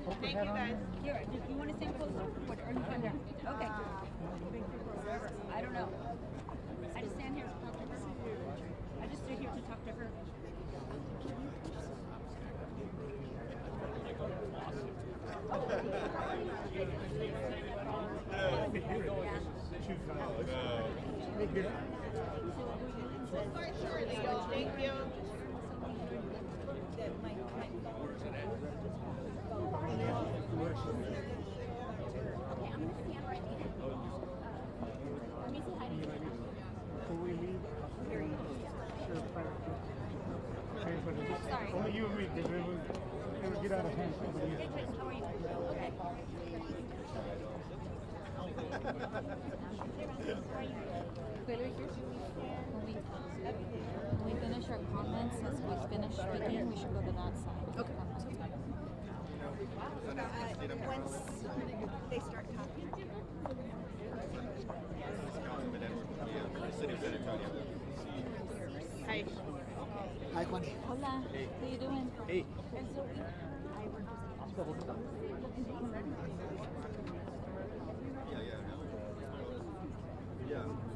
Thank you, guys. Here, do you want to stand closer? What, or you stand there? Okay. I don't know. I just stand here to talk to her. I just stood here to talk to her. Thank you. Okay, I'm going to stand right here. Let me say hi to you. Can we leave? Here you Okay, but it's Sorry. only you and me, because it would get out of hand. Hey, Chris, how are you? Okay. When we finish our comments, as we finish speaking, we should go to that side. Okay. Once they start talking. Hi. Hi, Juan. Hola, how you doing? Hey.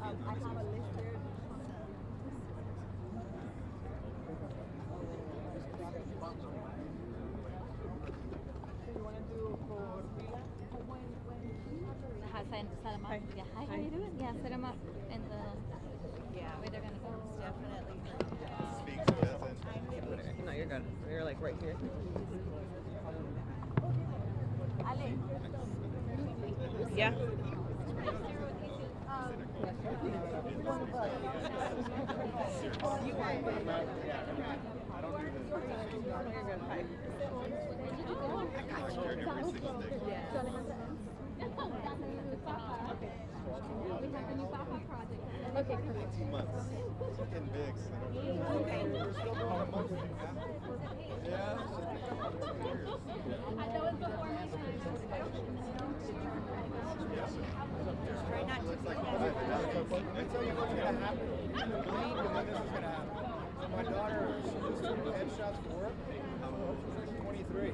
I have a list here. Set them up. Yeah, hi, how you doing? Yeah, set them up in the way they're gonna go. Definitely. No, you're good. You're like right here. Yeah. Okay, perfect. 18 months. Getting big, so I don't know. Okay. Yeah. That was before my time. Try not to I tell you what's going to happen. Believe me when this is going to happen. So my daughter, she just took headshots for work. She's 23.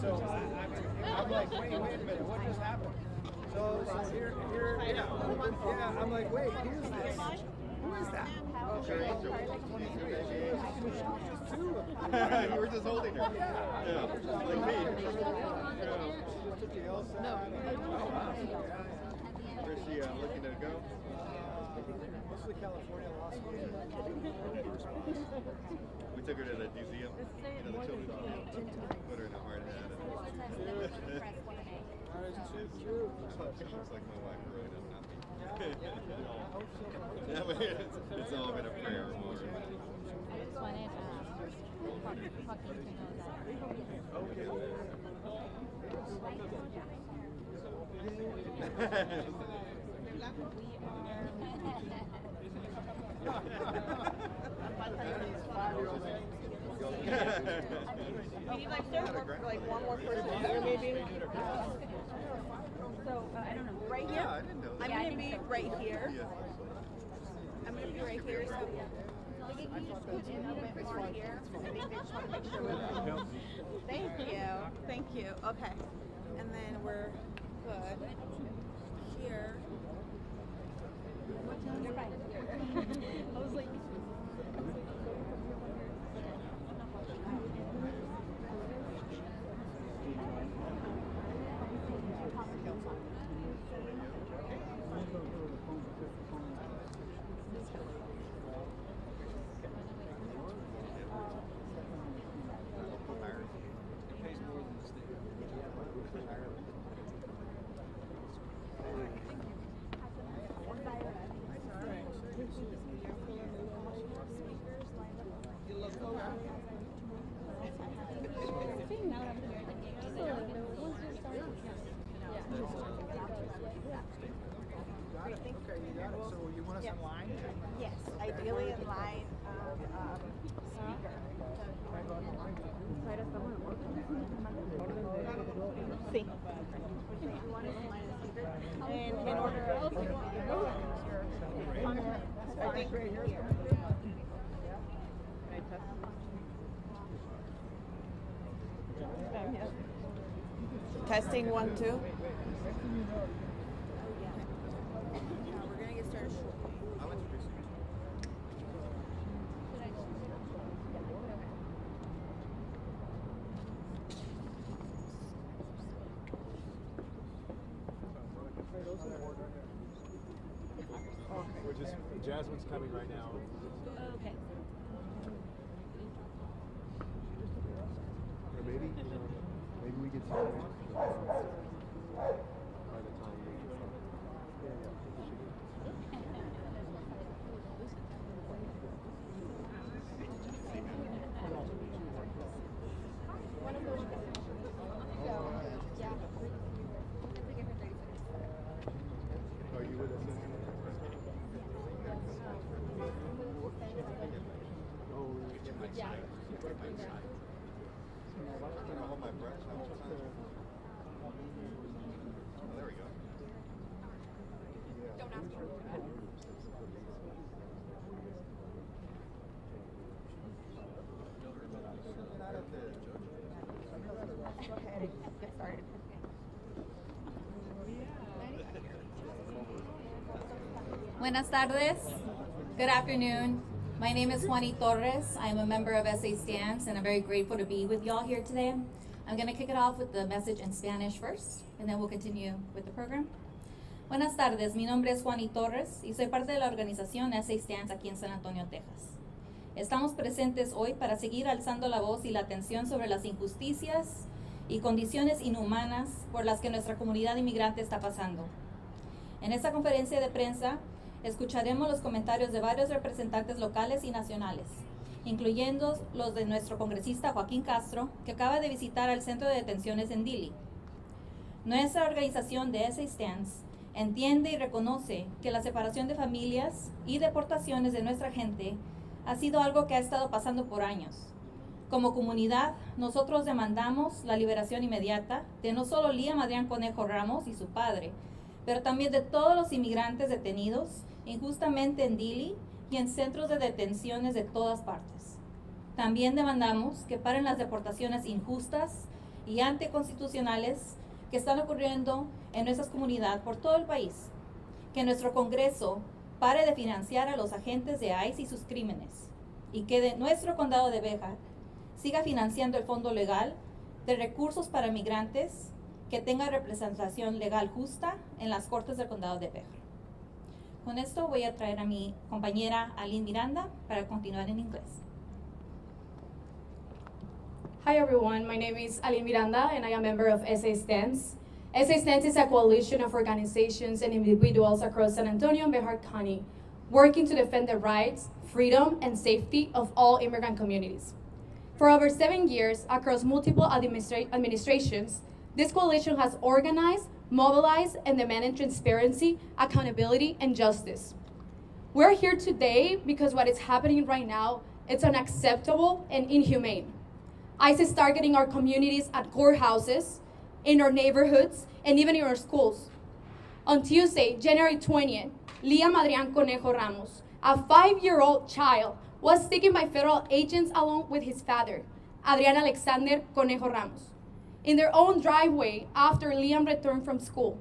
So I'm like, wait a minute, what just happened? So here, yeah, I'm like, wait, who's this? Who is that? Okay, she was just two. You were just holding her. Yeah, like me. Took the LSAT. No. Where's she looking to go? Mostly California Law School. We took her to the museum, the children's museum. Put her in a hard hat. She looks like my wife growing up, not me. Yeah, but it's all been a prayer more. I just wanted fucking to know We need like one more person here, maybe. So, I don't know. Right here? Yeah, I didn't know that. I'm gonna be right here. Yeah. I'm gonna be right here. So they can just put in a bit more here. I think they just want to make sure we're good. Thank you. Thank you. Okay. And then we're good. Here. You're fine. I was like, So you want us in line? Yes, ideally in line speaker. See. You want us in line as speaker? And in order of I think right here. Can I test? Yeah. Testing 1, 2. We're gonna get started shortly. We're just, Jasmine's coming right now. Okay. Or maybe we get started by the time we get Are you with us? Hold my breath. There we go. Don't ask for Go ahead and get started. Buenas tardes. Good afternoon. My name is Juani Torres. I'm a member of SA Stands, and I'm very grateful to be with y'all here today. I'm going to kick it off with the message in Spanish first, and then we'll continue with the program. Buenas tardes. Mi nombre es Juani Torres y soy parte de la organización SA Stands aquí en San Antonio, Texas. Estamos presentes hoy para seguir alzando la voz y la atención sobre las injusticias y condiciones inhumanas por las que nuestra comunidad inmigrante está pasando. En esta conferencia de prensa, escucharemos los comentarios de varios representantes locales y nacionales, incluyendo los de nuestro congresista Joaquín Castro, que acaba de visitar el centro de detenciones en Dili. Nuestra organización de SA Stands entiende y reconoce que la separación de familias y deportaciones de nuestra gente ha sido algo que ha estado pasando por años. Como comunidad, nosotros demandamos la liberación inmediata de no solo Liam Conejo Ramos y su padre, pero también de todos los inmigrantes detenidos injustamente en Dili y en centros de detenciones de todas partes. También demandamos que paren las deportaciones injustas y anticonstitucionales que están ocurriendo en nuestra comunidad por todo el país, que nuestro Congreso pare de financiar a los agentes de ICE y sus crímenes, y que de nuestro condado de Béjar siga financiando el fondo legal de recursos para migrantes que tenga representación legal justa en las cortes del condado de Béjar. Con esto voy a traer a mi compañera Aline Miranda para continuar en inglés. Hi everyone, my name is Liam Miranda and I am a member of SA Stands. SA Stands is a coalition of organizations and individuals across San Antonio and Béjar County working to defend the rights, freedom, and safety of all immigrant communities. For over 7 years, across multiple administrations, this coalition has organized, mobilized, and demanded transparency, accountability, and justice. We're here today because what is happening right now, it's unacceptable and inhumane. ICE is targeting our communities at courthouses, in our neighborhoods, and even in our schools. On Tuesday, January 20th, Liam Conejo Ramos, a 5-year-old child, was taken by federal agents along with his father, Adrian Alexander Conejo Ramos, in their own driveway after Liam returned from school.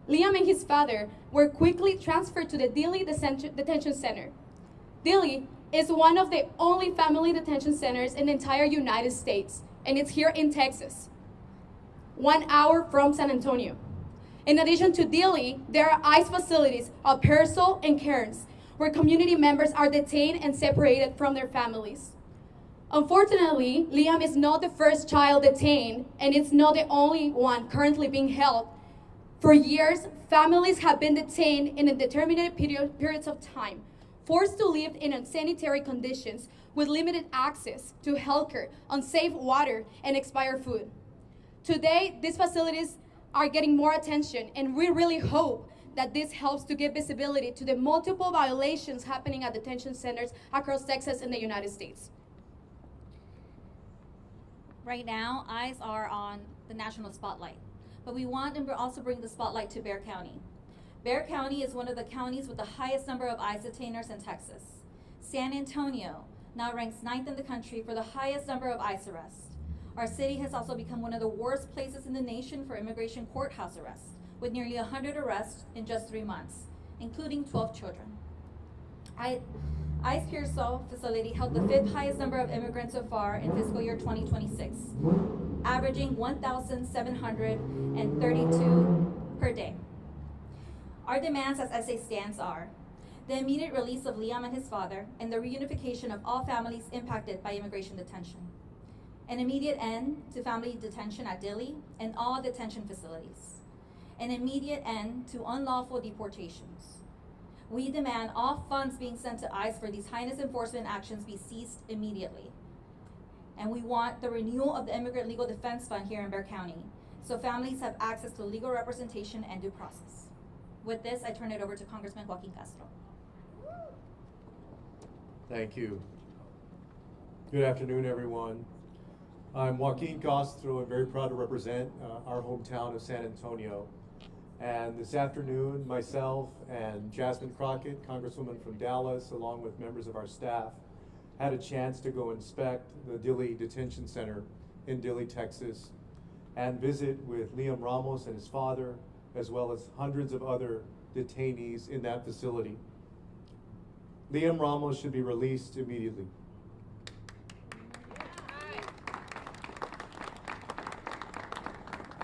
Liam and his father were quickly transferred to the Dili Detention Center. Dili is one of the only family detention centers in the entire United States, and it's here in Texas, 1 hour from San Antonio. In addition to Dili, there are ICE facilities at Pearsall and Cairns, where community members are detained and separated from their families. Unfortunately, Liam is not the first child detained, and it's not the only one currently being held. For years, families have been detained in indeterminate periods of time, forced to live in unsanitary conditions with limited access to healthcare, unsafe water, and expired food. Today, these facilities are getting more attention, and we really hope that this helps to give visibility to the multiple violations happening at detention centers across Texas and the United States. Right now, eyes are on the national spotlight, but we want to also bring the spotlight to Bexar County. Bexar County is one of the counties with the highest number of ICE detainers in Texas. San Antonio now ranks 9th in the country for the highest number of ICE arrests. Our city has also become one of the worst places in the nation for immigration courthouse arrests, with nearly 100 arrests in just 3 months, including 12 children. ICE Pearsall facility held the 5th highest number of immigrants so far in fiscal year 2026, averaging 1,732 per day. Our demands as SA Stands are the immediate release of Liam and his father and the reunification of all families impacted by immigration detention, an immediate end to family detention at Dilley and all detention facilities, an immediate end to unlawful deportations. We demand all funds being sent to ICE for these heinous enforcement actions be ceased immediately. And we want the renewal of the Immigrant Legal Defense Fund here in Bexar County, so families have access to legal representation and due process. With this, I turn it over to Congressman Castro. Thank you. Good afternoon, everyone. I'm Joaquin Castro. I'm very proud to represent our hometown of San Antonio. And this afternoon, myself and Jasmine Crockett, Congresswoman from Dallas, along with members of our staff, had a chance to go inspect the Dilley Detention Center in Dilley, Texas, and visit with Liam Ramos and his father, as well as hundreds of other detainees in that facility. Liam Ramos should be released immediately.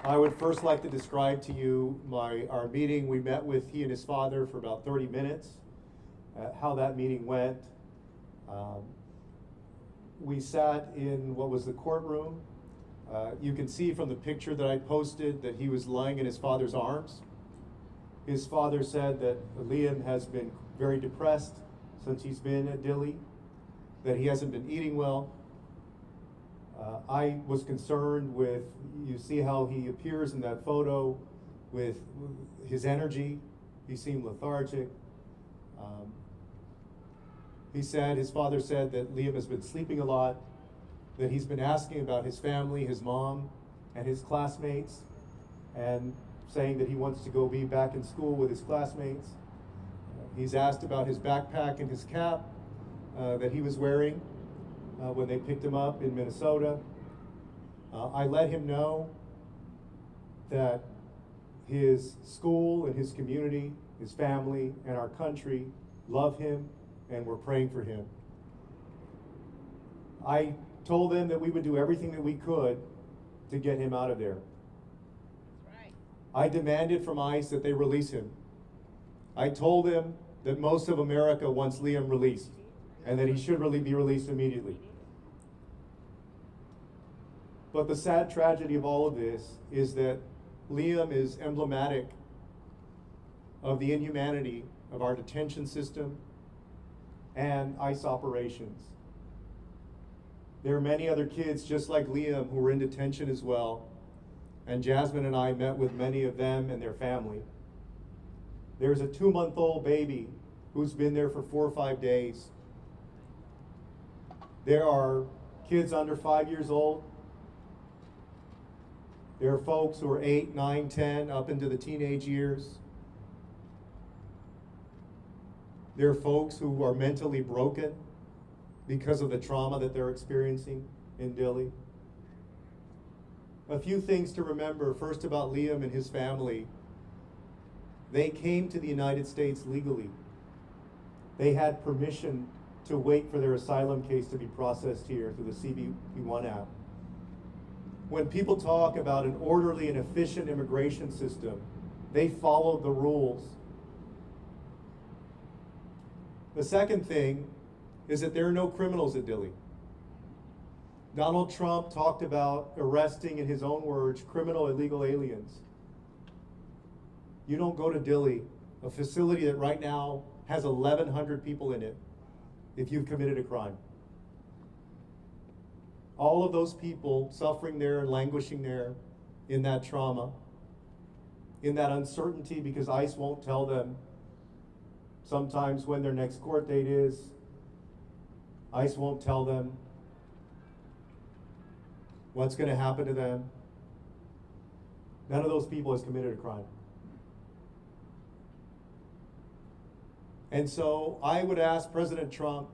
I would first like to describe to you our meeting. We met with he and his father for about 30 minutes, how that meeting went. We sat in what was the courtroom. You can see from the picture that I posted that he was lying in his father's arms. His father said that Liam has been very depressed since he's been at Dilley, that he hasn't been eating well. I was concerned with, you see how he appears in that photo with his energy. He seemed lethargic. His father said that Liam has been sleeping a lot, that he's been asking about his family, his mom, and his classmates, and saying that he wants to go be back in school with his classmates. He's asked about his backpack and his cap that he was wearing when they picked him up in Minnesota. I let him know that his school and his community, his family, and our country love him and we're praying for him. I told them that we would do everything that we could to get him out of there. That's right. I demanded from ICE that they release him. I told them that most of America wants Liam released and that he should really be released immediately. But the sad tragedy of all of this is that Liam is emblematic of the inhumanity of our detention system and ICE operations. There are many other kids just like Liam who were in detention as well, and Jasmine and I met with many of them and their family. There's a 2-month-old baby who's been there for 4 or 5 days. There are kids under 5 years old. There are folks who are 8, 9, 10, up into the teenage years. There are folks who are mentally broken because of the trauma that they're experiencing in Dilley. A few things to remember, first about Liam and his family. They came to the United States legally. They had permission to wait for their asylum case to be processed here through the CBP-1 app. When people talk about an orderly and efficient immigration system, they followed the rules. The second thing is that there are no criminals at Dilley. Donald Trump talked about arresting, in his own words, criminal illegal aliens. You don't go to Dilley, a facility that right now has 1,100 people in it, if you've committed a crime. All of those people suffering there and languishing there in that trauma, in that uncertainty because ICE won't tell them sometimes when their next court date is. ICE won't tell them what's going to happen to them. None of those people has committed a crime. And so I would ask President Trump,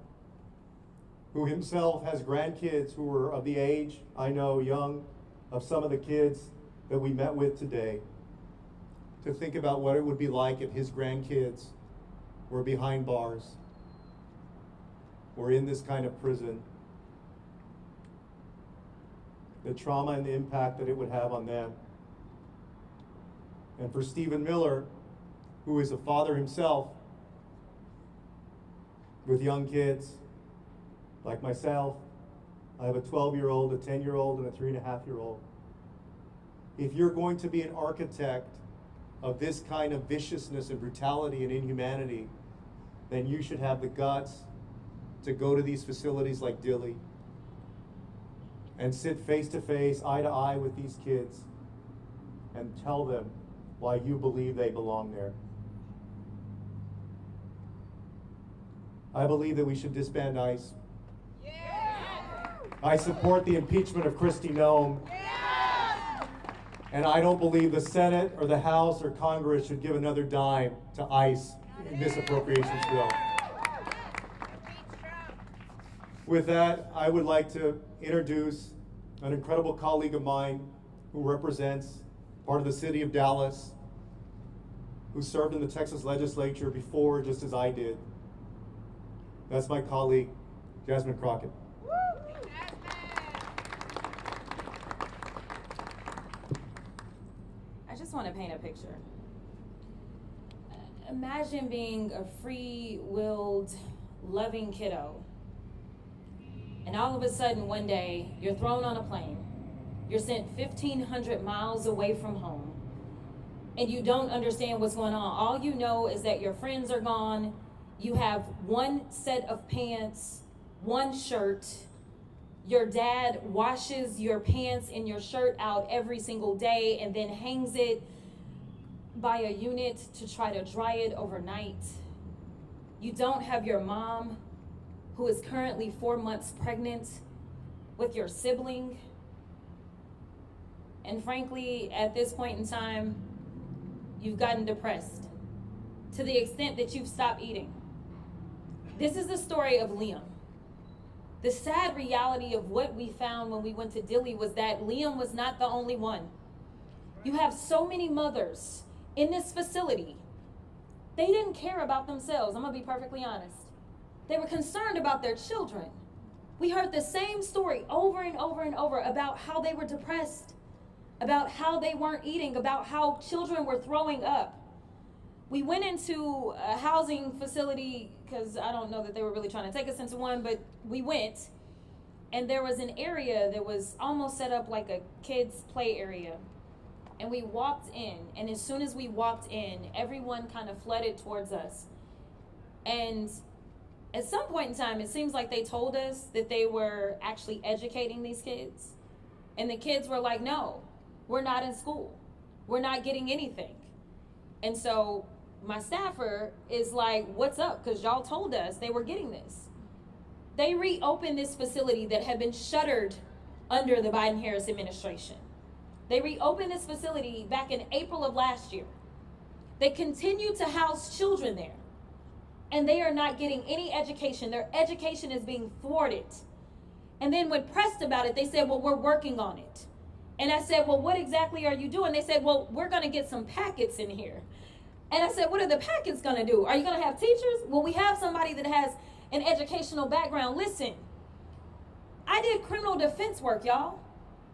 who himself has grandkids who are of the age, I know, young, of some of the kids that we met with today, to think about what it would be like if his grandkids were behind bars or in this kind of prison. The trauma and the impact that it would have on them. And for Stephen Miller, who is a father himself with young kids, like myself, I have a 12-year-old, a 10-year-old, and a 3.5-year-old. If you're going to be an architect of this kind of viciousness and brutality and inhumanity, then you should have the guts to go to these facilities like Dilley and sit face to face, eye to eye with these kids and tell them why you believe they belong there. I believe that we should disband ICE. I support the impeachment of Kristi Noem. And I don't believe the Senate or the House or Congress should give another dime to ICE in this appropriations bill. With that, I would like to introduce an incredible colleague of mine who represents part of the city of Dallas, who served in the Texas legislature before, just as I did. That's my colleague, Jasmine Crockett. I just want to paint a picture. Imagine being a free-willed, loving kiddo, and all of a sudden one day you're thrown on a plane, you're sent 1,500 miles away from home, and you don't understand what's going on. All you know is that your friends are gone, you have one set of pants, one shirt, your dad washes your pants and your shirt out every single day and then hangs it by a unit to try to dry it overnight. You don't have your mom, who is currently 4 months pregnant, with your sibling. And frankly, at this point in time, you've gotten depressed to the extent that you've stopped eating. This is the story of Liam. The sad reality of what we found when we went to Dilley was that Liam was not the only one. You have so many mothers in this facility. They didn't care about themselves. I'm gonna be perfectly honest. They were concerned about their children. We heard the same story over and over and over about how they were depressed, about how they weren't eating, about how children were throwing up. We went into a housing facility, because I don't know that they were really trying to take us into one, but we went, and there was an area that was almost set up like a kids' play area. And we walked in, and as soon as we walked in, everyone kind of flooded towards us. And at some point in time, it seems like they told us that they were actually educating these kids. And the kids were like, no, we're not in school. We're not getting anything. And so my staffer is like, what's up? Because y'all told us they were getting this. They reopened this facility that had been shuttered under the Biden-Harris administration. They reopened this facility back in April of last year. They continue to house children there, and they are not getting any education. Their education is being thwarted. And then when pressed about it, they said, well, we're working on it. And I said, well, what exactly are you doing? They said, well, we're going to get some packets in here. And I said, what are the packets going to do? Are you going to have teachers? Well, we have somebody that has an educational background. Listen, I did criminal defense work, y'all.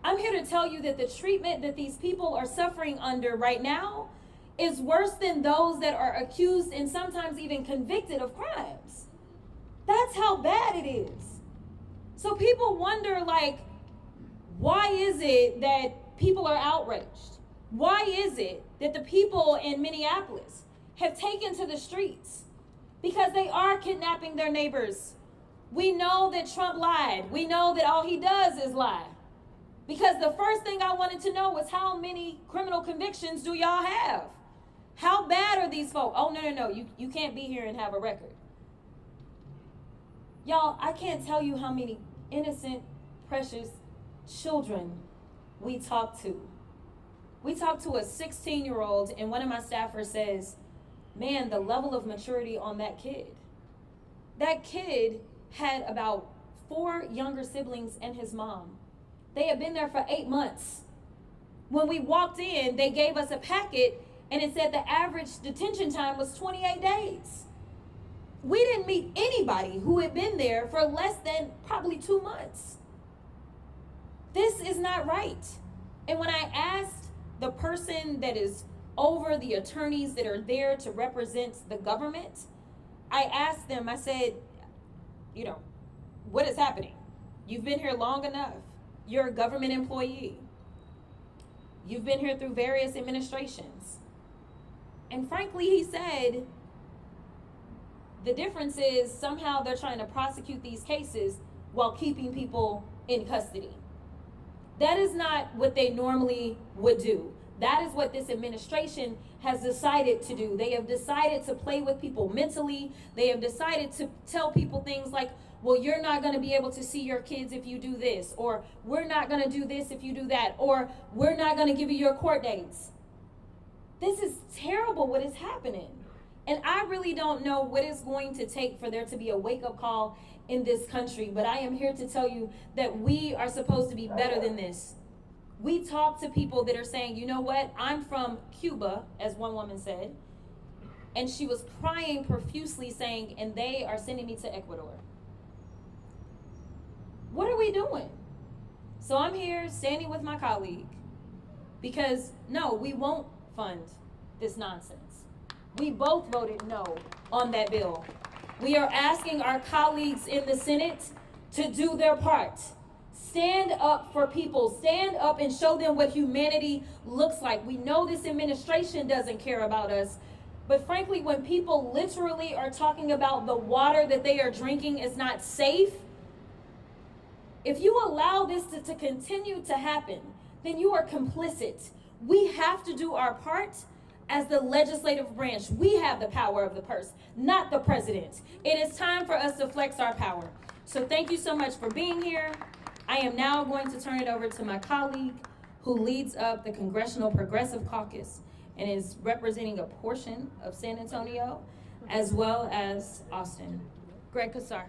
I'm here to tell you that the treatment that these people are suffering under right now is worse than those that are accused and sometimes even convicted of crimes. That's how bad it is. So people wonder, like, why is it that people are outraged? Why is it that the people in Minneapolis have taken to the streets? Because they are kidnapping their neighbors. We know that Trump lied. We know that all he does is lie. Because the first thing I wanted to know was, how many criminal convictions do y'all have? How bad are these folks? Oh, no. You can't be here and have a record. Y'all, I can't tell you how many innocent, precious children we talk to. We talked to a 16-year-old, and one of my staffers says, man, the level of maturity on that kid. That kid had about 4 younger siblings and his mom. They had been there for 8 months. When we walked in, they gave us a packet and it said the average detention time was 28 days. We didn't meet anybody who had been there for less than probably 2 months. This is not right. And when I asked the person that is over the attorneys that are there to represent the government, I asked them, I said, you know, what is happening? You've been here long enough. You're a government employee. You've been here through various administrations. And frankly, he said, the difference is somehow they're trying to prosecute these cases while keeping people in custody. That is not what they normally would do. That is what this administration has decided to do. They have decided to play with people mentally. They have decided to tell people things like, well, you're not going to be able to see your kids if you do this, or we're not going to do this if you do that, or we're not going to give you your court dates. This is terrible what is happening. And I really don't know what it's going to take for there to be a wake-up call in this country, but I am here to tell you that we are supposed to be better than this. We talk to people that are saying, you know what, I'm from Cuba, as one woman said, and she was crying profusely saying, and they are sending me to Ecuador. What are we doing? So I'm here standing with my colleague because no, we won't fund this nonsense. We both voted no on that bill. We are asking our colleagues in the Senate to do their part. Stand up for people. Stand up and show them what humanity looks like. We know this administration doesn't care about us, but frankly, when people literally are talking about the water that they are drinking is not safe, if you allow this to continue to happen, then you are complicit. We have to do our part as the legislative branch. We have the power of the purse, not the president. It is time for us to flex our power. So thank you so much for being here. I am now going to turn it over to my colleague who leads up the Congressional Progressive Caucus and is representing a portion of San Antonio as well as Austin. Greg Casar.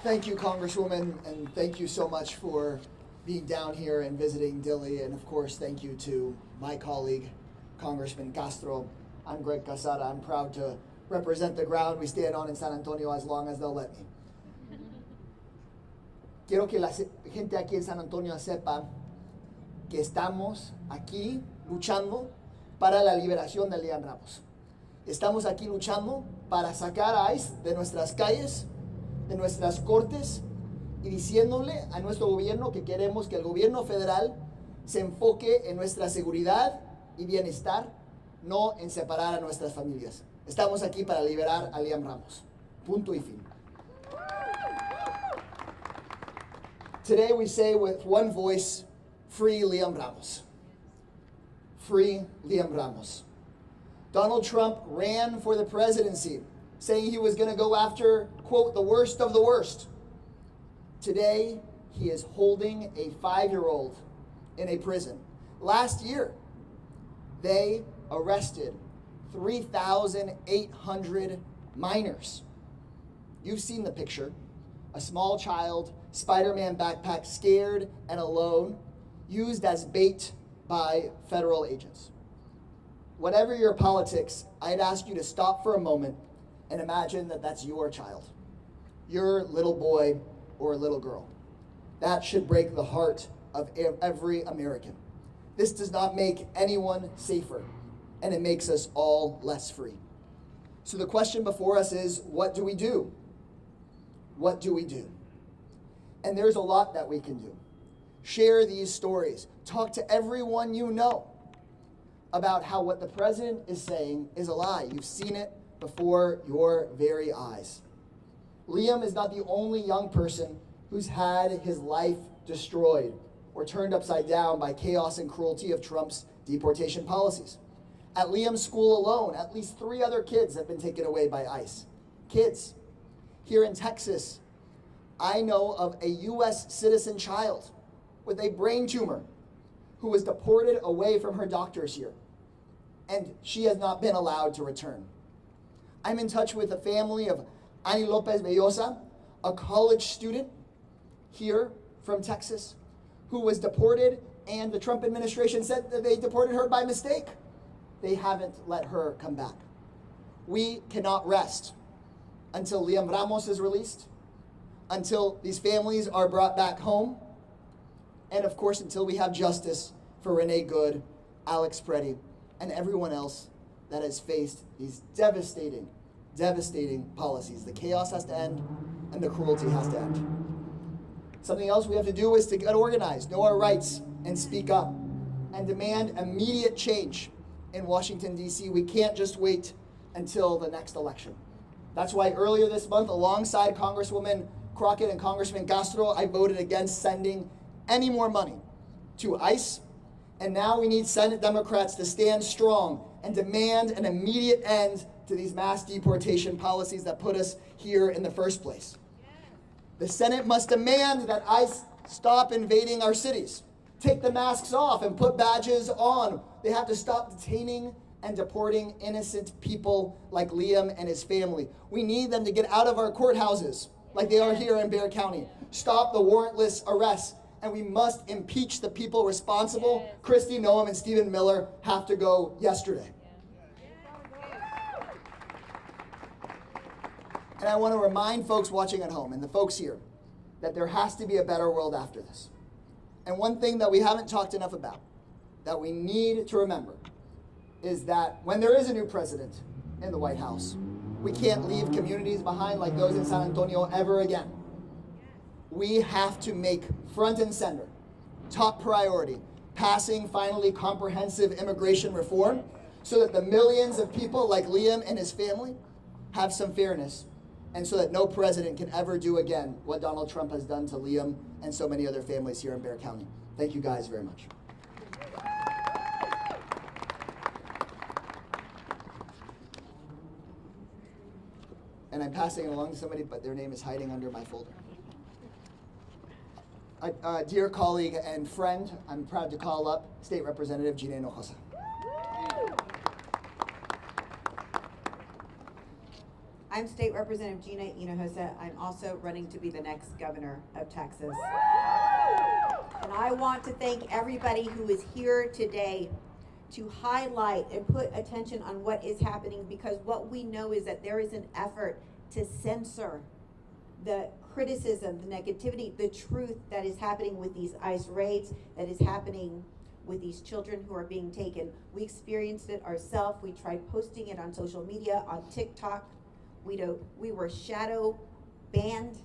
Thank you, Congresswoman, and thank you so much for being down here and visiting Dilley. And of course, thank you to my colleague, Congressman Castro. I'm Greg Casara. I'm proud to represent the ground we stand on in San Antonio as long as they'll let me. Quiero que la gente aquí en San Antonio sepa que estamos aquí luchando para la liberación de Liam Ramos. Estamos aquí luchando para sacar a ICE de nuestras calles, de nuestras cortes, y diciéndole a nuestro gobierno que queremos que el gobierno federal se enfoque en nuestra seguridad y bienestar, no en separar a nuestras familias. Estamos aquí para liberar a Liam Ramos. Punto y fin. Today we say with one voice, free Liam Ramos. Free Liam Ramos. Donald Trump ran for the presidency, saying he was going to go after, quote, the worst of the worst. Today, he is holding a 5-year-old in a prison. Last year, they arrested 3,800 minors. You've seen the picture. A small child, Spider-Man backpack, scared and alone, used as bait by federal agents. Whatever your politics, I'd ask you to stop for a moment and imagine that that's your child, your little boy or little girl. That should break the heart of every American. This does not make anyone safer, and it makes us all less free. So the question before us is, what do we do? What do we do? And there's a lot that we can do. Share these stories. Talk to everyone you know about how what the president is saying is a lie. You've seen it before your very eyes. Liam is not the only young person who's had his life destroyed or turned upside down by chaos and cruelty of Trump's deportation policies. At Liam's school alone, at least 3 other kids have been taken away by ICE. Kids. Here in Texas, I know of a U.S. citizen child with a brain tumor who was deported away from her doctors here, and she has not been allowed to return. I'm in touch with the family of Ani Lopez Bellosa, a college student here from Texas who was deported, and the Trump administration said that they deported her by mistake. They haven't let her come back. We cannot rest until Liam Ramos is released, until these families are brought back home, and of course until we have justice for Renee Good, Alex Preddy, and everyone else that has faced these devastating, devastating policies. The chaos has to end, and the cruelty has to end. Something else we have to do is to get organized, know our rights, and speak up, and demand immediate change in Washington, D.C. We can't just wait until the next election. That's why earlier this month, alongside Congresswoman Crockett and Congressman Castro, I voted against sending any more money to ICE. And now we need Senate Democrats to stand strong and demand an immediate end to these mass deportation policies that put us here in the first place. The Senate must demand that ICE stop invading our cities, take the masks off and put badges on. They have to stop detaining and deporting innocent people like Liam and his family. We need them to get out of our courthouses like they are here in Bexar County. Stop the warrantless arrests, and we must impeach the people responsible. Kristi Noem and Stephen Miller have to go yesterday. And I want to remind folks watching at home and the folks here that there has to be a better world after this. And one thing that we haven't talked enough about, that we need to remember, is that when there is a new president in the White House, we can't leave communities behind like those in San Antonio ever again. We have to make front and center, top priority, passing finally comprehensive immigration reform so that the millions of people like Liam and his family have some fairness, and so that no president can ever do again what Donald Trump has done to Liam and so many other families here in Bexar County. Thank you guys very much. And I'm passing it along to somebody, but their name is hiding under my folder. Dear colleague and friend, I'm proud to call up State Representative Gina Hinojosa. I'm State Representative Gina Hinojosa. I'm also running to be the next governor of Texas. And I want to thank everybody who is here today to highlight and put attention on what is happening, because what we know is that there is an effort to censor the criticism, the negativity, the truth that is happening with these ICE raids, that is happening with these children who are being taken. We experienced it ourselves. We tried posting it on social media, on TikTok. We were shadow banned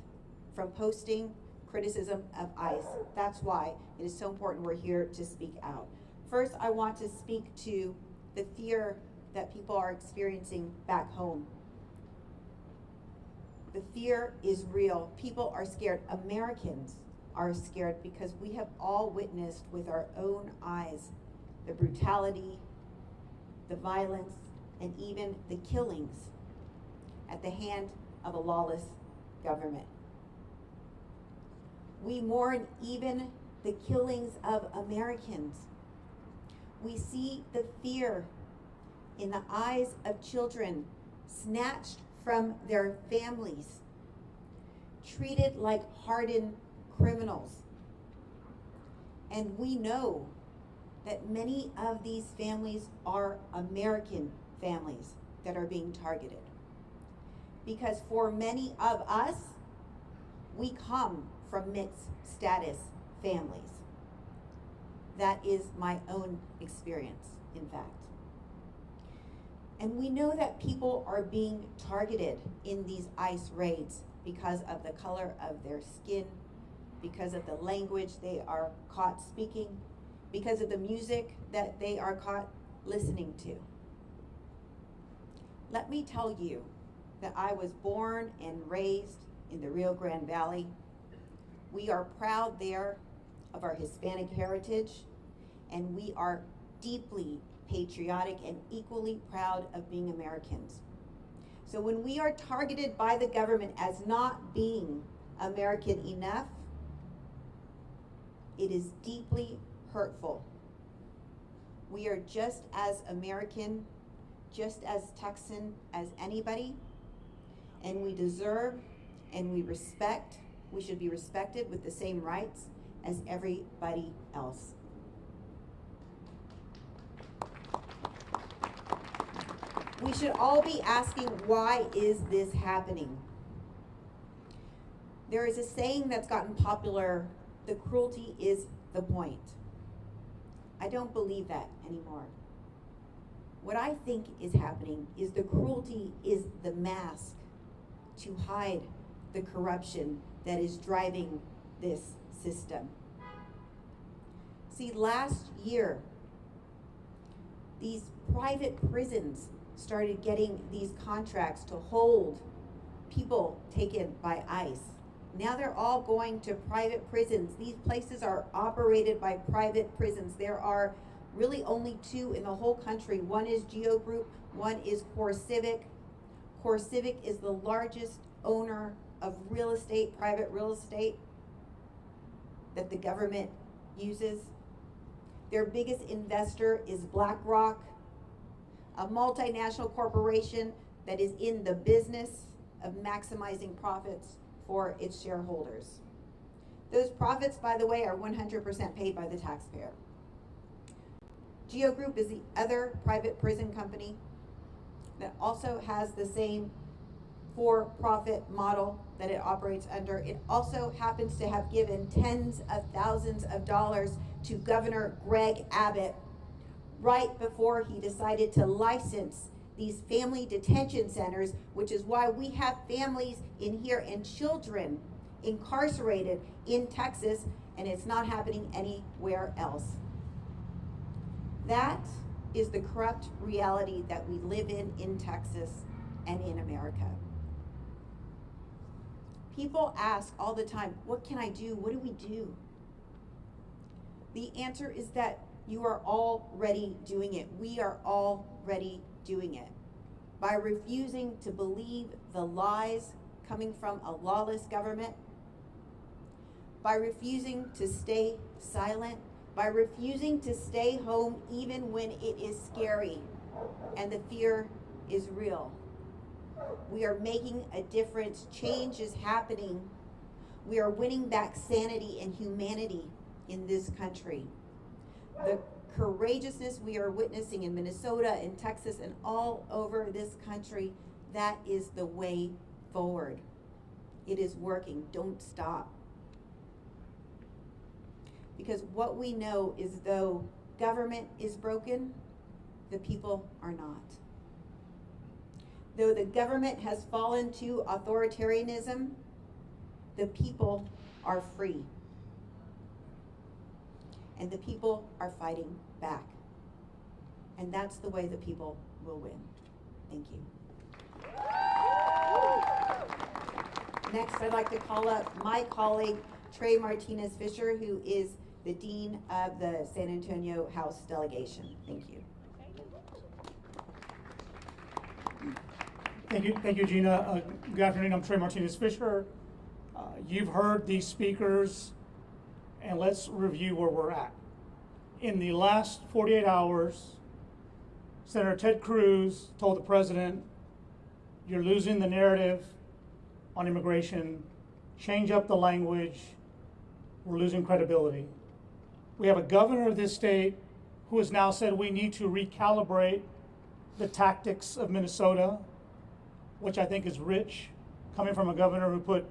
from posting criticism of ICE. That's why it is so important we're here to speak out. First, I want to speak to the fear that people are experiencing back home. The fear is real. People are scared. Americans are scared because we have all witnessed with our own eyes the brutality, the violence, and even the killings at the hand of a lawless government. We mourn even the killings of Americans. We see the fear in the eyes of children snatched from their families, treated like hardened criminals. And we know that many of these families are American families that are being targeted. Because for many of us, we come from mixed status families. That is my own experience, in fact. And we know that people are being targeted in these ICE raids because of the color of their skin, because of the language they are caught speaking, because of the music that they are caught listening to. Let me tell you that I was born and raised in the Rio Grande Valley. We are proud there of our Hispanic heritage, and we are deeply patriotic and equally proud of being Americans. So when we are targeted by the government as not being American enough, it is deeply hurtful. We are just as American, just as Texan as anybody, and we deserve and we should be respected with the same rights as everybody else. We should all be asking, why is this happening? There is a saying that's gotten popular, the cruelty is the point. I don't believe that anymore. What I think is happening is the cruelty is the mask to hide the corruption that is driving this system. See, last year, these private prisons started getting these contracts to hold people taken by ICE. Now they're all going to private prisons. These places are operated by private prisons. There are really only two in the whole country. One is Geo Group, one is CoreCivic. CoreCivic is the largest owner of real estate, private real estate, that the government uses. Their biggest investor is BlackRock, a multinational corporation that is in the business of maximizing profits for its shareholders. Those profits, by the way, are 100% paid by the taxpayer. Geo Group is the other private prison company that also has the same for-profit model that it operates under. It also happens to have given tens of thousands of dollars to Governor Greg Abbott right before he decided to license these family detention centers, which is why we have families in here and children incarcerated in Texas, and it's not happening anywhere else. That is the corrupt reality that we live in Texas and in America. People ask all the time, what can I do? What do we do? The answer is that you are already doing it. We are already doing it. By refusing to believe the lies coming from a lawless government, by refusing to stay silent, by refusing to stay home even when it is scary and the fear is real. We are making a difference. Change is happening. We are winning back sanity and humanity in this country. The courageousness we are witnessing in Minnesota, in Texas, and all over this country, that is the way forward. It is working. Don't stop. Because what we know is, though government is broken, the people are not. Though the government has fallen to authoritarianism, the people are free. And the people are fighting back. And that's the way the people will win. Thank you. Next, I'd like to call up my colleague, Trey Martinez-Fisher, who is the Dean of the San Antonio House Delegation. Thank you. Thank you, Gina. Good afternoon. I'm Trey Martinez-Fisher. You've heard these speakers, and let's review where we're at. In the last 48 hours, Senator Ted Cruz told the president, you're losing the narrative on immigration, change up the language, we're losing credibility. We have a governor of this state who has now said we need to recalibrate the tactics of Minnesota, which I think is rich, coming from a governor who put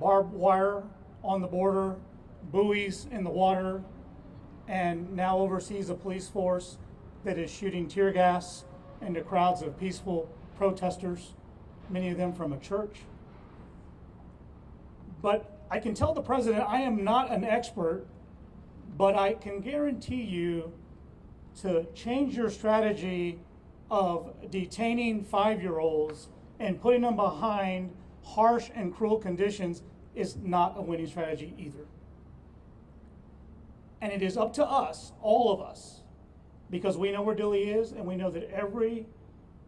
barbed wire on the border, buoys in the water, and now oversees a police force that is shooting tear gas into crowds of peaceful protesters, many of them from a church. But I can tell the president I am not an expert, but I can guarantee you to change your strategy of detaining 5-year-olds and putting them behind harsh and cruel conditions is not a winning strategy either. And it is up to us, all of us, because we know where Dilley is, and we know that every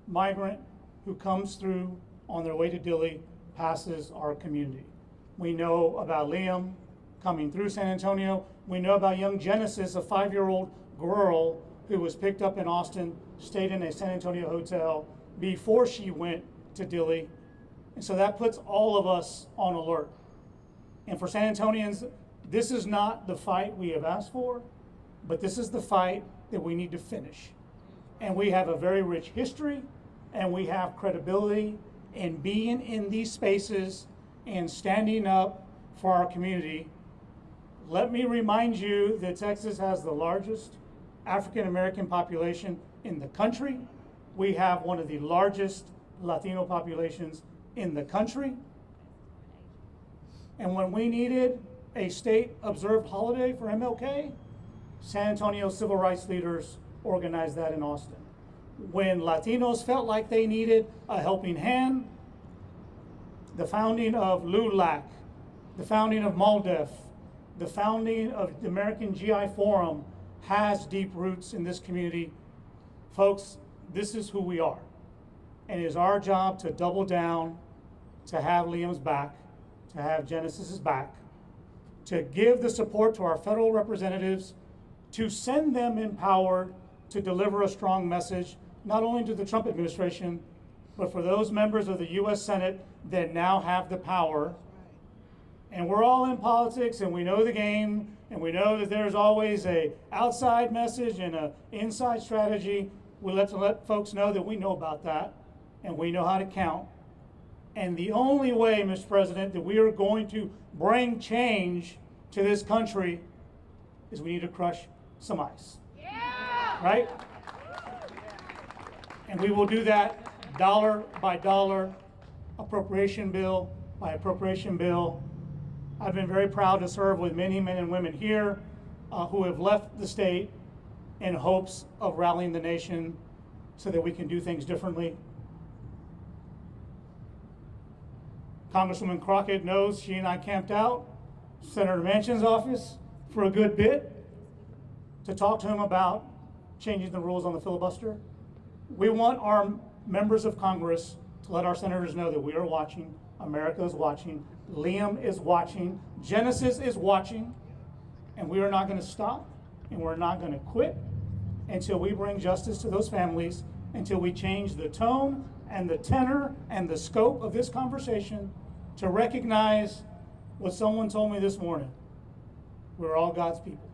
migrant who comes through on their way to Dilley passes our community. We know about Liam coming through San Antonio. We know about young Genesis, a 5-year-old girl who was picked up in Austin stayed in a San Antonio hotel before she went to Dilley. And so that puts all of us on alert. And for San Antonians, this is not the fight we have asked for, but this is the fight that we need to finish. And we have a very rich history, and we have credibility in being in these spaces and standing up for our community. Let me remind you that Texas has the largest African American population in the country. We have one of the largest Latino populations in the country. And when we needed a state observed holiday for MLK, San Antonio civil rights leaders organized that in Austin. When Latinos felt like they needed a helping hand, the founding of LULAC, the founding of MALDEF, the founding of the American GI Forum has deep roots in this community. Folks, this is who we are. And it is our job to double down, to have Liam's back, to have Genesis's back, to give the support to our federal representatives, to send them empowered to deliver a strong message, not only to the Trump administration, but for those members of the US Senate that now have the power. And we're all in politics, and we know the game, and we know that there's always a outside message and an inside strategy. We let folks know that we know about that, and we know how to count. And the only way, Mr. President, that we are going to bring change to this country is we need to crush some ice. Yeah! Right? And we will do that dollar by dollar, appropriation bill by appropriation bill. I've been very proud to serve with many men and women here who have left the state in hopes of rallying the nation so that we can do things differently. Congresswoman Crockett knows she and I camped out Senator Manchin's office for a good bit to talk to him about changing the rules on the filibuster. We want our members of Congress to let our senators know that we are watching, America is watching, Liam is watching, Genesis is watching, and we are not going to stop, and we're not going to quit until we bring justice to those families, until we change the tone and the tenor and the scope of this conversation to recognize what someone told me this morning. We're all God's people.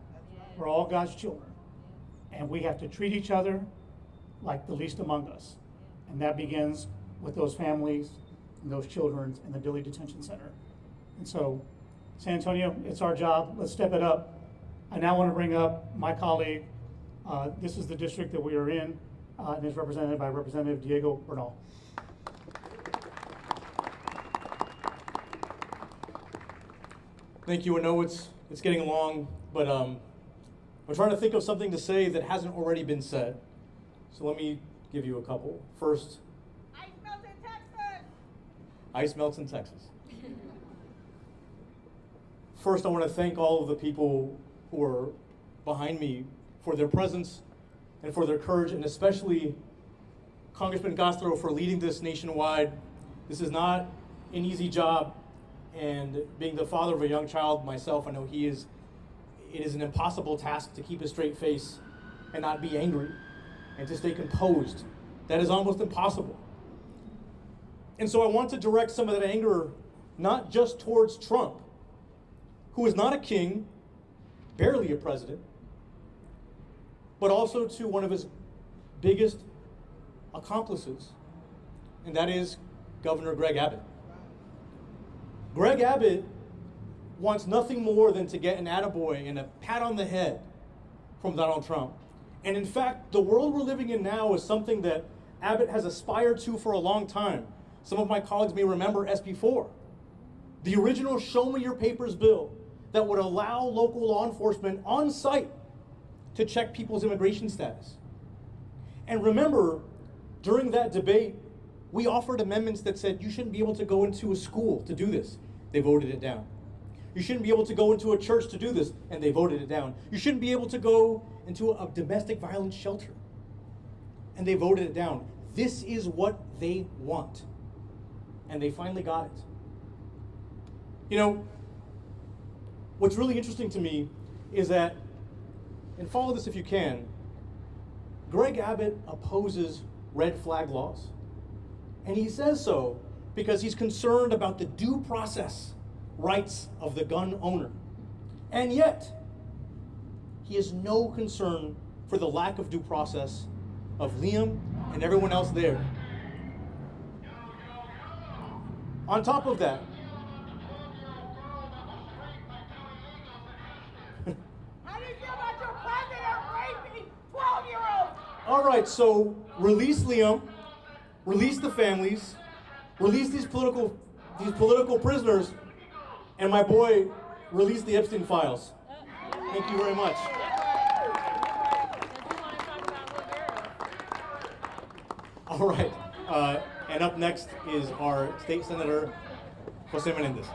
We're all God's children. And we have to treat each other like the least among us. And that begins with those families and those children in the Dilley Detention Center. And so, San Antonio, it's our job. Let's step it up. I now want to bring up my colleague. This is the district that we are in, and is represented by Representative Diego Bernal. Thank you. I know it's getting long, but I'm trying to think of something to say that hasn't already been said. So let me give you a couple. First, Ice melts in Texas. Ice melts in Texas. First, I want to thank all of the people who are behind me for their presence and for their courage, and especially Congressman Castro for leading this nationwide. This is not an easy job, and being the father of a young child myself, I know it is an impossible task to keep a straight face and not be angry and to stay composed. That is almost impossible. And so I want to direct some of that anger not just towards Trump, who is not a king, barely a president, but also to one of his biggest accomplices, and that is Governor Greg Abbott. Greg Abbott wants nothing more than to get an attaboy and a pat on the head from Donald Trump. And in fact, the world we're living in now is something that Abbott has aspired to for a long time. Some of my colleagues may remember SB 4, the original Show Me Your Papers bill that would allow local law enforcement on site to check people's immigration status. And remember, during that debate, we offered amendments that said you shouldn't be able to go into a school to do this. They voted it down. You shouldn't be able to go into a church to do this, and they voted it down. You shouldn't be able to go into a domestic violence shelter, and they voted it down. This is what they want, and they finally got it. You know, what's really interesting to me is that, and follow this if you can, Greg Abbott opposes red flag laws. And he says so because he's concerned about the due process rights of the gun owner. And yet, he has no concern for the lack of due process of Liam and everyone else there. On top of that, How do you feel about your president raping 12-year-olds? all right, so release Liam, release the families, release these political prisoners, and my boy, release the Epstein files. Thank you very much. All right, and up next is our State Senator, Jose Menendez.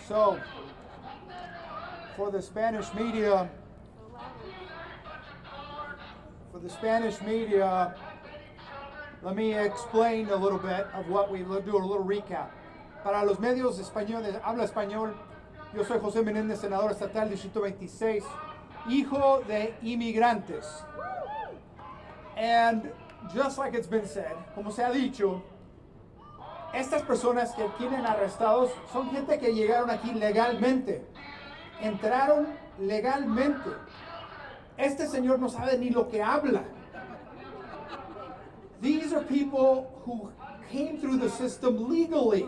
So, for the Spanish media, let me explain a little bit of what we do, a little recap. Para los medios españoles, habla español, yo soy José Menéndez, senador estatal, Distrito 26, hijo de inmigrantes. And just like it's been said, como se ha dicho, estas personas que tienen arrestados son gente que llegaron aquí legalmente, entraron legalmente. Este señor no sabe ni lo que habla. These are people who came through the system legally.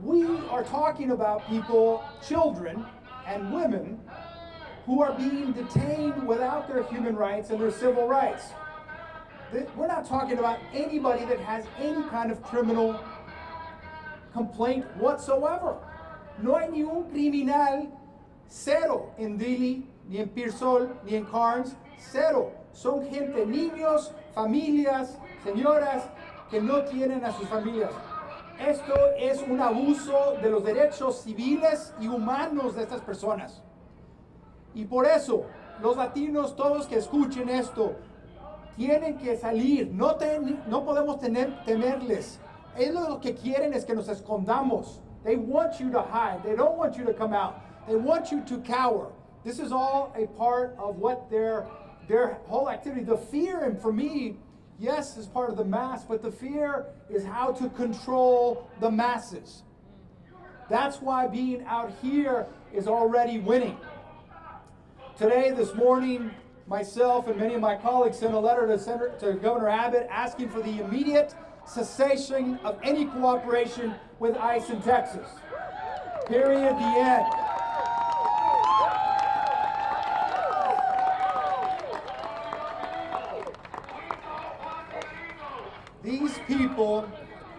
We are talking about people, children and women, who are being detained without their human rights and their civil rights. We're not talking about anybody that has any kind of criminal complaint whatsoever. No hay ni un criminal, cero, en Dili, ni en Pearsall, ni en Carnes, cero. Son gente, niños, familias, señoras que no tienen a sus familias. Esto es un abuso de los derechos civiles y humanos de estas personas. Y por eso, los latinos, todos que escuchen esto, tienen que salir, no podemos temerles. Ellos lo que quieren es que nos escondamos. They want you to hide. They don't want you to come out. They want you to cower. This is all a part of what their whole activity. The fear, and for me, yes, is part of the mass, but the fear is how to control the masses. That's why being out here is already winning. Today, this morning, myself and many of my colleagues sent a letter to Governor Abbott asking for the immediate cessation of any cooperation with ICE in Texas. Period, the end. These people,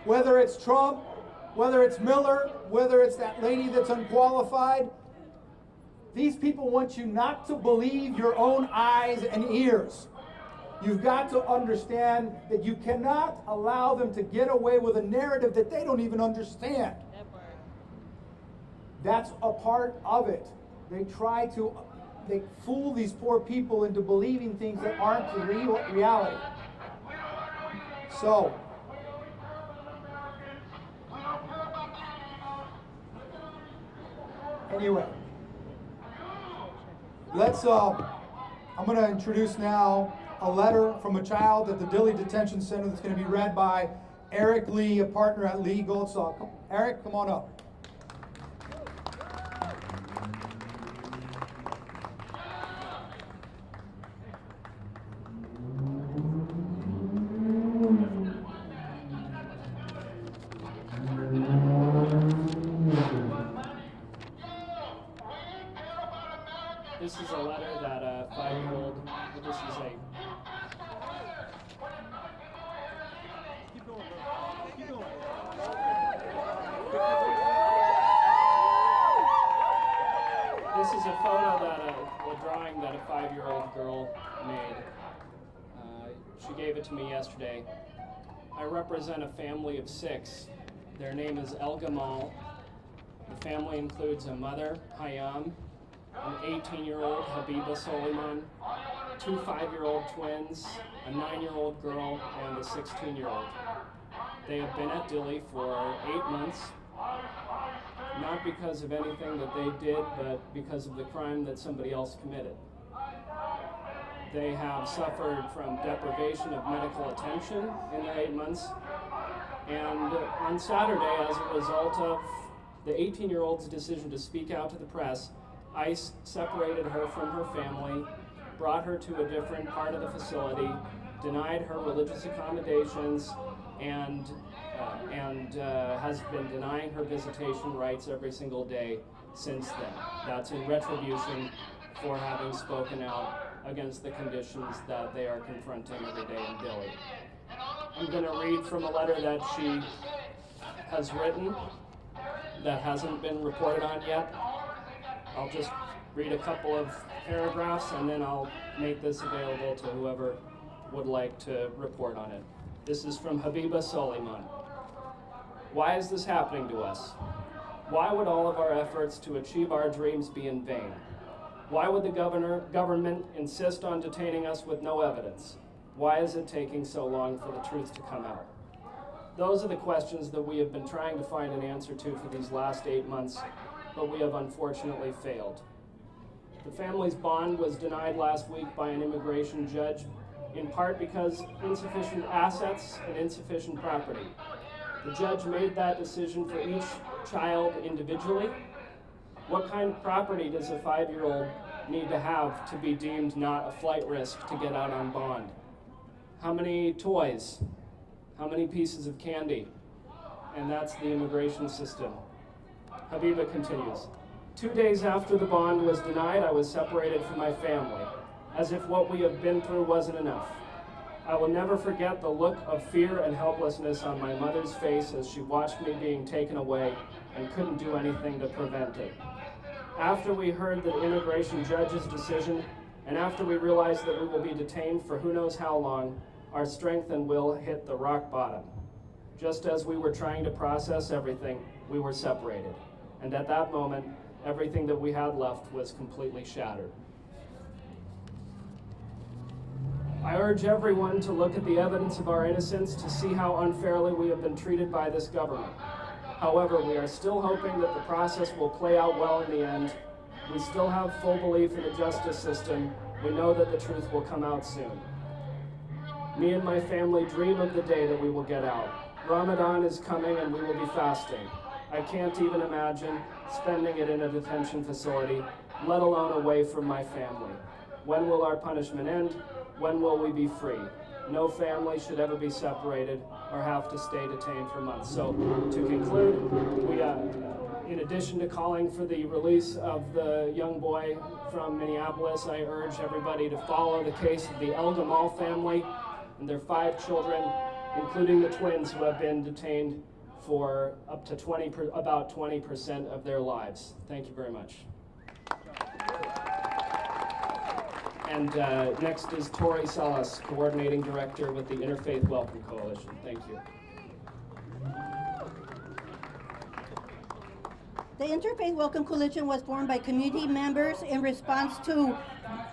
whether it's Trump, whether it's Miller, whether it's that lady that's unqualified, these people want you not to believe your own eyes and ears. You've got to understand that you cannot allow them to get away with a narrative that they don't even understand. That's a part of it. They fool these poor people into believing things that aren't the reality. So, anyway, I'm going to introduce now a letter from a child at the Dilley Detention Center that's going to be read by Eric Lee, a partner at Lee Goldsaw. Eric, come on up. This is a letter that a 5-year-old, what does he say? Keep going, bro. Keep going. This is a photo a drawing that a 5-year-old girl made. She gave it to me yesterday. I represent a family of 6. Their name is El Gamal. The family includes a mother, Hayam, an 18-year-old Habiba Soliman, 2 5-year-old twins, a 9-year-old girl, and a 16-year-old. They have been at Dilley for 8 months, not because of anything that they did, but because of the crime that somebody else committed. They have suffered from deprivation of medical attention in their 8 months, and on Saturday, as a result of the 18-year-old's decision to speak out to the press, ICE separated her from her family, brought her to a different part of the facility, denied her religious accommodations, and has been denying her visitation rights every single day since then. That's in retribution for having spoken out against the conditions that they are confronting every day in Dilley. I'm going to read from a letter that she has written that hasn't been reported on yet. I'll just read a couple of paragraphs and then I'll make this available to whoever would like to report on it. This is from Habiba Soliman. Why is this happening to us? Why would all of our efforts to achieve our dreams be in vain? Why would the government insist on detaining us with no evidence? Why is it taking so long for the truth to come out? Those are the questions that we have been trying to find an answer to for these last 8 months, but we have unfortunately failed. The family's bond was denied last week by an immigration judge, in part because insufficient assets and insufficient property. The judge made that decision for each child individually. What kind of property does a 5-year-old need to have to be deemed not a flight risk to get out on bond? How many toys? How many pieces of candy? And that's the immigration system. Habiba continues, 2 days after the bond was denied, I was separated from my family, as if what we have been through wasn't enough. I will never forget the look of fear and helplessness on my mother's face as she watched me being taken away and couldn't do anything to prevent it. After we heard the immigration judge's decision, and after we realized that we will be detained for who knows how long, our strength and will hit the rock bottom. Just as we were trying to process everything, we were separated. And at that moment, everything that we had left was completely shattered. I urge everyone to look at the evidence of our innocence to see how unfairly we have been treated by this government. However, we are still hoping that the process will play out well in the end. We still have full belief in the justice system. We know that the truth will come out soon. Me and my family dream of the day that we will get out. Ramadan is coming and we will be fasting. I can't even imagine spending it in a detention facility, let alone away from my family. When will our punishment end? When will we be free? No family should ever be separated or have to stay detained for months. So to conclude, we, in addition to calling for the release of the young boy from Minneapolis, I urge everybody to follow the case of the El Gamal family and their 5 children, including the twins who have been detained for up to about 20% of their lives. Thank you very much. And next is Tori Salas, Coordinating Director with the Interfaith Welcome Coalition. Thank you. The Interfaith Welcome Coalition was formed by community members in response to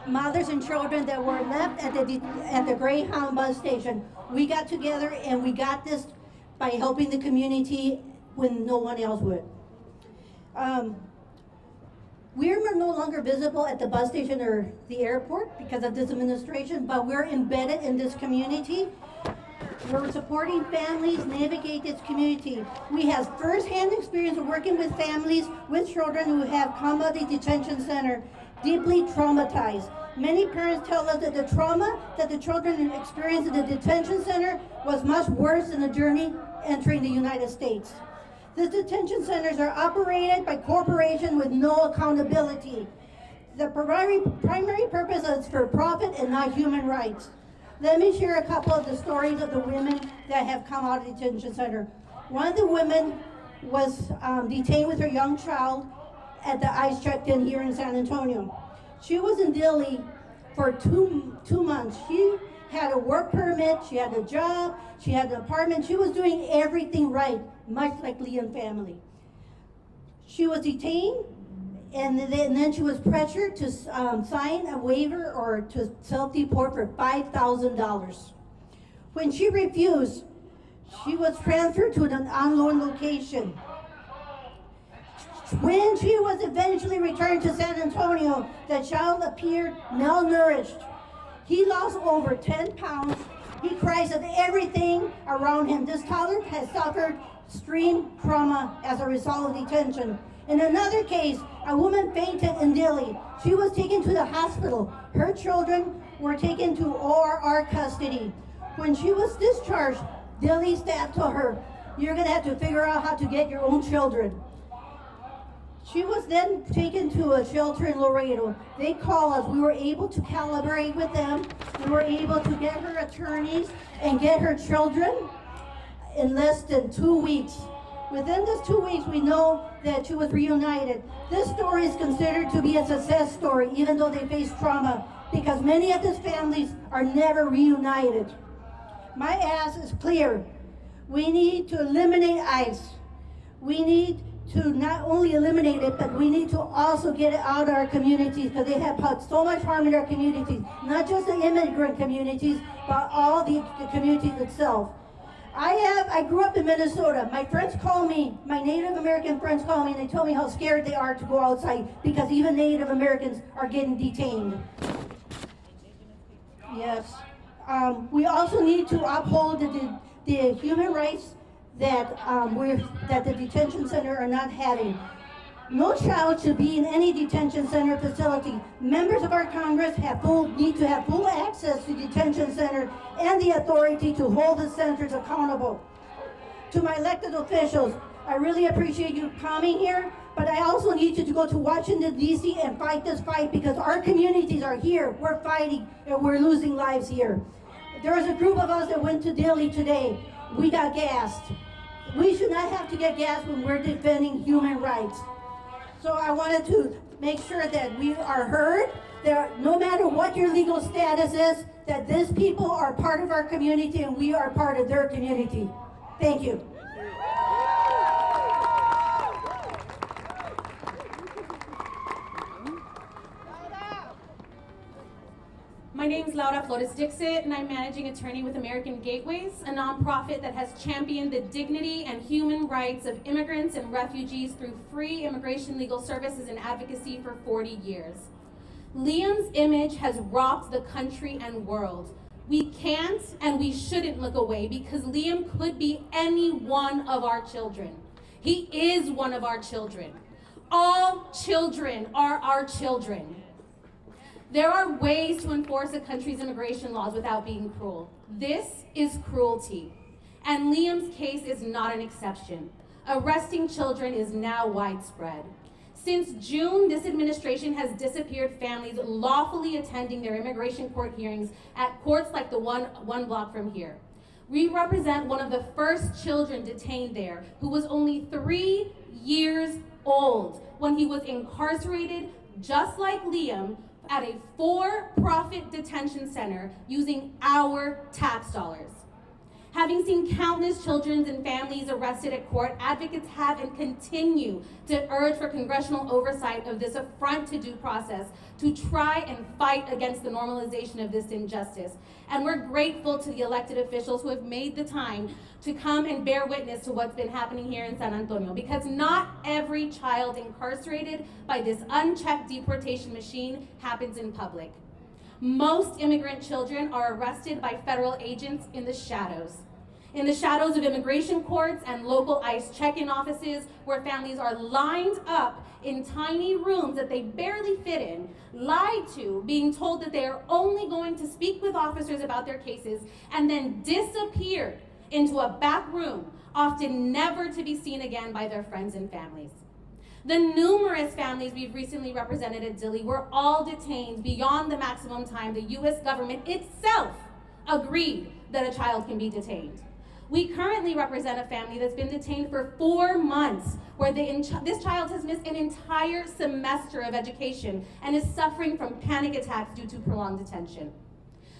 mothers and children that were left at the Greyhound bus station. We got together and we got this by helping the community when no one else would. We're no longer visible at the bus station or the airport because of this administration, but we're embedded in this community. We're supporting families navigate this community. We have first-hand experience of working with families with children who have come out of the detention center, deeply traumatized. Many parents tell us that the trauma that the children experienced in the detention center was much worse than the journey entering the United States. The detention centers are operated by corporations with no accountability. The primary purpose is for profit and not human rights. Let me share a couple of the stories of the women that have come out of the detention center. One of the women was detained with her young child at the ICE check-in here in San Antonio. She was in Dilley for two months. She had a work permit, she had a job, she had an apartment. She was doing everything right, much like Liam family. She was detained and then she was pressured to sign a waiver or to self-deport for $5,000. When she refused, she was transferred to an unknown location. When she was eventually returned to San Antonio, the child appeared malnourished. He lost over 10 pounds. He cries at everything around him. This toddler has suffered extreme trauma as a result of detention. In another case, a woman fainted in Delhi. She was taken to the hospital. Her children were taken to ORR custody. When she was discharged, Delhi staff told her, "You're gonna have to figure out how to get your own children." She was then taken to a shelter in Laredo. They called us. We were able to collaborate with them. We were able to get her attorneys and get her children in less than 2 weeks. Within this 2 weeks, we know that she was reunited. This story is considered to be a success story, even though they faced trauma, because many of these families are never reunited. My ask is clear. We need to eliminate ICE. We need to not only eliminate it, but we need to also get it out of our communities, because they have caused so much harm in our communities, not just the immigrant communities, but all the communities itself. I grew up in Minnesota. My friends call me, my Native American friends call me, and they tell me how scared they are to go outside because even Native Americans are getting detained. Yes. We also need to uphold the human rights that the detention center are not having. No child should be in any detention center facility. Members of our Congress need to have full access to detention center and the authority to hold the centers accountable. To my elected officials, I really appreciate you coming here, but I also need you to go to Washington, D.C. and fight this fight, because our communities are here. We're fighting and we're losing lives here. There was a group of us that went to Delhi today. We got gassed. We should not have to get gassed when we're defending human rights. So I wanted to make sure that we are heard, that no matter what your legal status is, that these people are part of our community and we are part of their community. Thank you. My name is Laura Flores-Dixit, and I'm managing attorney with American Gateways, a nonprofit that has championed the dignity and human rights of immigrants and refugees through free immigration legal services and advocacy for 40 years. Liam's image has rocked the country and world. We can't and we shouldn't look away, because Liam could be any one of our children. He is one of our children. All children are our children. There are ways to enforce a country's immigration laws without being cruel. This is cruelty, and Liam's case is not an exception. Arresting children is now widespread. Since June, this administration has disappeared families lawfully attending their immigration court hearings at courts like the one block from here. We represent one of the first children detained there, who was only 3 years old when he was incarcerated, just like Liam, at a for-profit detention center using our tax dollars. Having seen countless children and families arrested at court, advocates have and continue to urge for congressional oversight of this affront to due process, to try and fight against the normalization of this injustice. And we're grateful to the elected officials who have made the time to come and bear witness to what's been happening here in San Antonio, because not every child incarcerated by this unchecked deportation machine happens in public. Most immigrant children are arrested by federal agents in the shadows of immigration courts and local ICE check-in offices, where families are lined up in tiny rooms that they barely fit in, lied to, being told that they are only going to speak with officers about their cases, and then disappeared into a back room, often never to be seen again by their friends and families. The numerous families we've recently represented at Dilley were all detained beyond the maximum time the U.S. government itself agreed that a child can be detained. We currently represent a family that's been detained for 4 months, where this child has missed an entire semester of education and is suffering from panic attacks due to prolonged detention.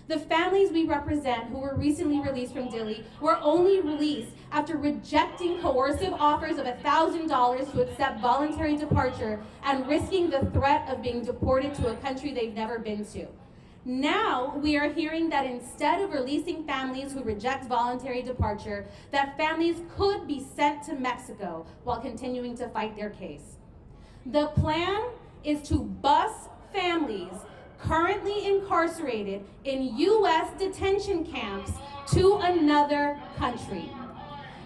The families we represent who were recently released from Dilley were only released after rejecting coercive offers of $1,000 to accept voluntary departure and risking the threat of being deported to a country they've never been to. Now we are hearing that instead of releasing families who reject voluntary departure, that families could be sent to Mexico while continuing to fight their case. The plan is to bus families currently incarcerated in U.S. detention camps to another country.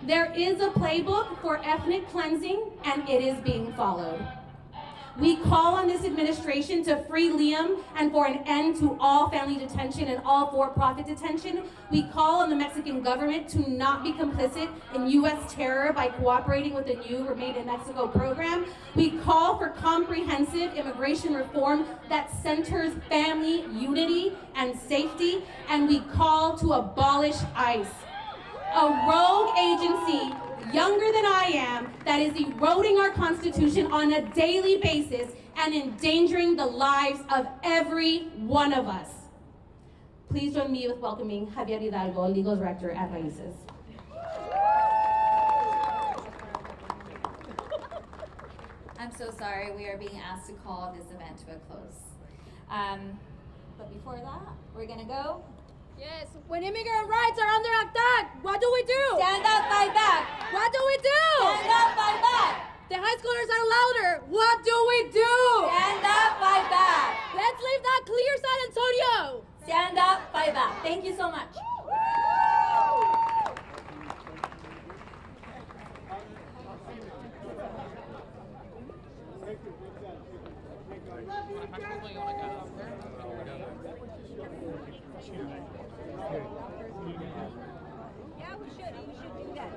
There is a playbook for ethnic cleansing, and it is being followed. We call on this administration to free Liam and for an end to all family detention and all for-profit detention. We call on the Mexican government to not be complicit in U.S. terror by cooperating with the new Remain in Mexico program. We call for comprehensive immigration reform that centers family unity and safety, and we call to abolish ICE, a rogue agency younger than I am that is eroding our Constitution on a daily basis and endangering the lives of every one of us. Please join me with welcoming Javier Hidalgo, Legal Director at Raíces. I'm so sorry, we are being asked to call this event to a close. But before that, we're gonna go. Yes, when immigrant rights are under attack, what do we do? Stand up, fight back. What do we do? Stand up, fight back. The high schoolers are louder. What do we do? Stand up, fight back. Let's leave that clear, San Antonio. Stand up, fight back. Thank you so much. Yeah, we should do that.